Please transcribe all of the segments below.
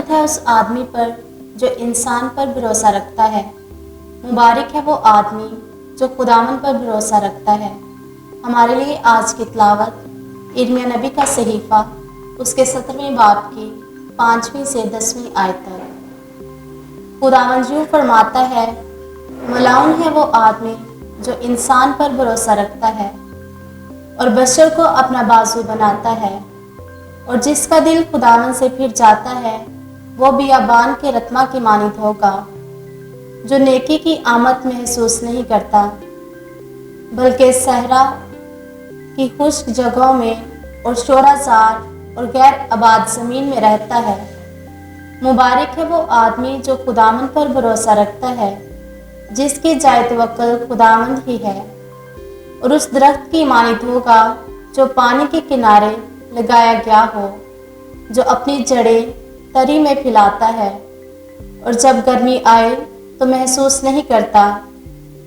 रहमत है उस आदमी पर जो इंसान पर भरोसा रखता है। मुबारक है वो आदमी जो खुदावन पर भरोसा रखता है। हमारे लिए आज की तिलावत इर्मिया नबी का सहीफ़ा उसके 17वें बाब की 5वीं से 10वीं आयत तक। खुदावन यूं फरमाता है, मलाउन है वो आदमी जो इंसान पर भरोसा रखता है और बशर को अपना बाजू बनाता है, और जिसका दिल खुदावन से फिर जाता है वो बियाबान के रत्मा की मानित होगा, जो नेकी की आमद महसूस नहीं करता बल्कि सहरा की खुश्क जगहों में और शोराजार और गैर आबाद ज़मीन में रहता है। मुबारक है वो आदमी जो खुदावन पर भरोसा रखता है, जिसकी जाए तवक्कुल खुदावन ही है, और उस दरख्त की मानित होगा जो पानी के किनारे लगाया गया हो, जो अपनी जड़ें तरी में फैलाता है और जब गर्मी आए तो महसूस नहीं करता,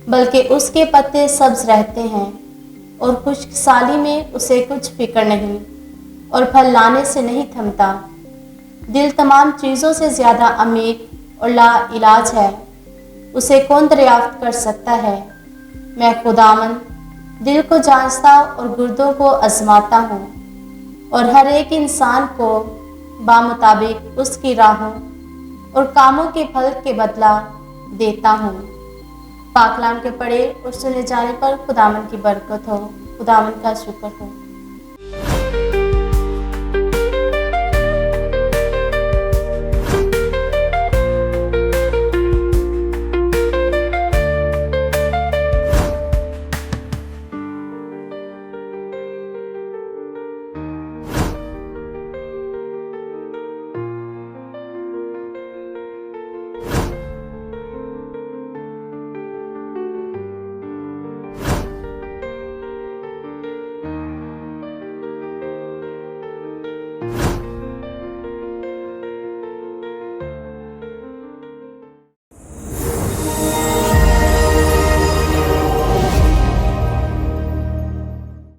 बल्कि उसके पत्ते सब्ज रहते हैं और खुश्क साली में उसे कुछ फिक्र नहीं और फल लाने से नहीं थमता। दिल तमाम चीज़ों से ज़्यादा अमीर और ला इलाज है, उसे कौन दरियाफ्त कर सकता है। मैं खुदावन दिल को जांचता और गुर्दों को आजमाता हूँ और हर एक इंसान को बामुताबिक उसकी राहों और कामों के फल के बदला देता हूँ। पाकलाम के पढ़े और सुने जाने पर खुदावन की बरकत हो। खुदावन का शुक्र हो।